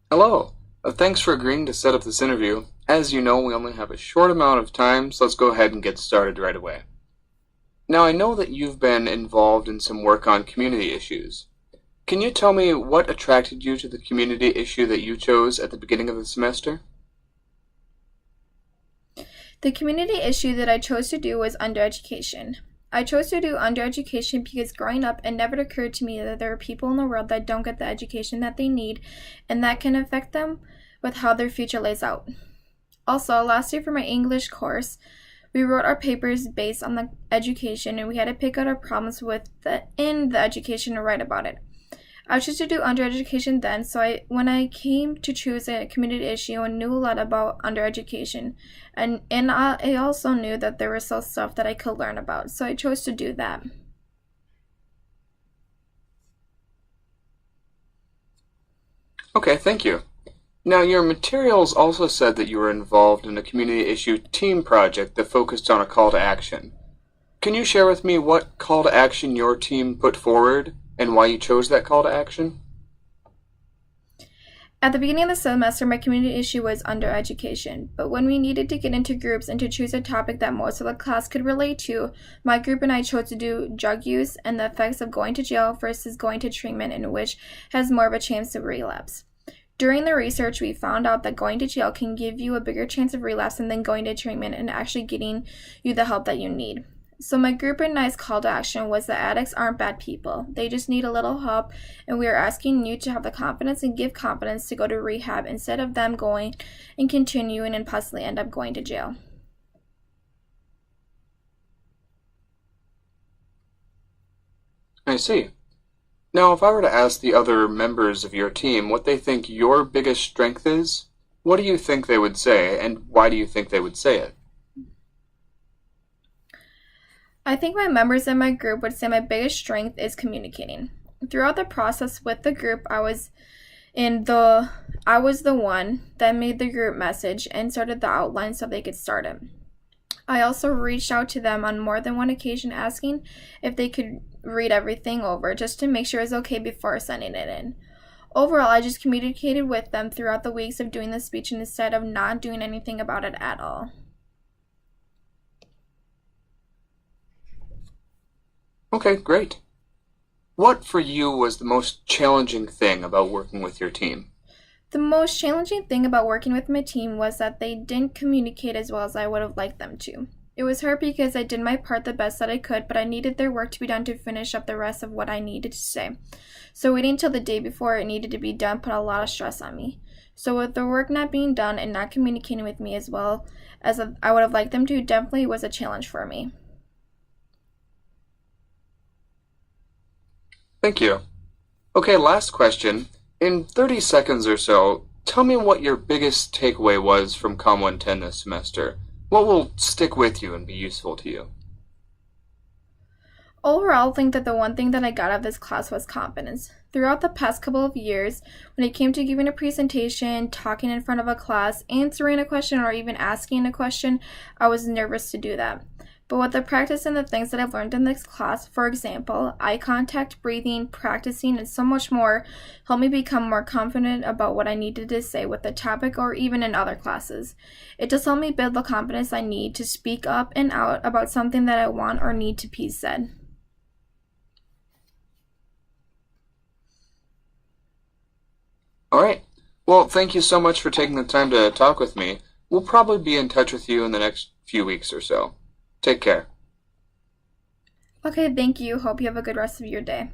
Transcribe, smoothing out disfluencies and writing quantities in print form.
Hello. Thanks for agreeing to set up this interview. As you know, we only have a short amount of time, so let's go ahead and get started right away. Now, I know that you've been involved in some work on community issues. Can you tell me what attracted you to the community issue that you chose at the beginning of the semester? The community issue that I chose to do was undereducation. I chose to do undereducation because growing up, it never occurred to me that there are people in the world that don't get the education that they need and that can affect them with how their future lays out. Also, last year for my English course, we wrote our papers based on the education and we had to pick out our problems in the education and write about it. I chose to do undereducation then, so when I came to choose a community issue, I knew a lot about undereducation, and I also knew that there was some stuff that I could learn about, so I chose to do that. Okay, thank you. Now, your materials also said that you were involved in a community issue team project that focused on a call to action. Can you share with me what call to action your team put forward and why you chose that call to action? At the beginning of the semester, my community issue was undereducation, but when we needed to get into groups and to choose a topic that most of the class could relate to, my group and I chose to do drug use and the effects of going to jail versus going to treatment, in which has more of a chance of relapse. During the research, we found out that going to jail can give you a bigger chance of relapse than going to treatment and actually getting you the help that you need. So my group and I's call to action was that addicts aren't bad people. They just need a little help, and we are asking you to have the confidence and give confidence to go to rehab instead of them going and continuing and possibly end up going to jail. I see. Now, if I were to ask the other members of your team what they think your biggest strength is, what do you think they would say, and why do you think they would say it? I think my members in my group would say my biggest strength is communicating. Throughout the process with the group, I was the one that made the group message and started the outline so they could start it. I also reached out to them on more than one occasion asking if they could read everything over just to make sure it's okay before sending it in. Overall, I just communicated with them throughout the weeks of doing the speech instead of not doing anything about it at all. Okay, great. What for you was the most challenging thing about working with your team? The most challenging thing about working with my team was that they didn't communicate as well as I would have liked them to. It was hard because I did my part the best that I could, but I needed their work to be done to finish up the rest of what I needed to say. So waiting until the day before it needed to be done put a lot of stress on me. So with the work not being done and not communicating with me as well as I would have liked them to, definitely was a challenge for me. Thank you. Okay, last question. In 30 seconds or so, tell me what your biggest takeaway was from Com 110 this semester. What will stick with you and be useful to you? Overall, I think that the one thing that I got out of this class was confidence. Throughout the past couple of years, when it came to giving a presentation, talking in front of a class, answering a question, or even asking a question, I was nervous to do that. But with the practice and the things that I've learned in this class, for example, eye contact, breathing, practicing, and so much more, helped me become more confident about what I needed to say with the topic or even in other classes. It just helped me build the confidence I need to speak up and out about something that I want or need to be said. All right. Well, thank you so much for taking the time to talk with me. We'll probably be in touch with you in the next few weeks or so. Take care. Okay, thank you. Hope you have a good rest of your day.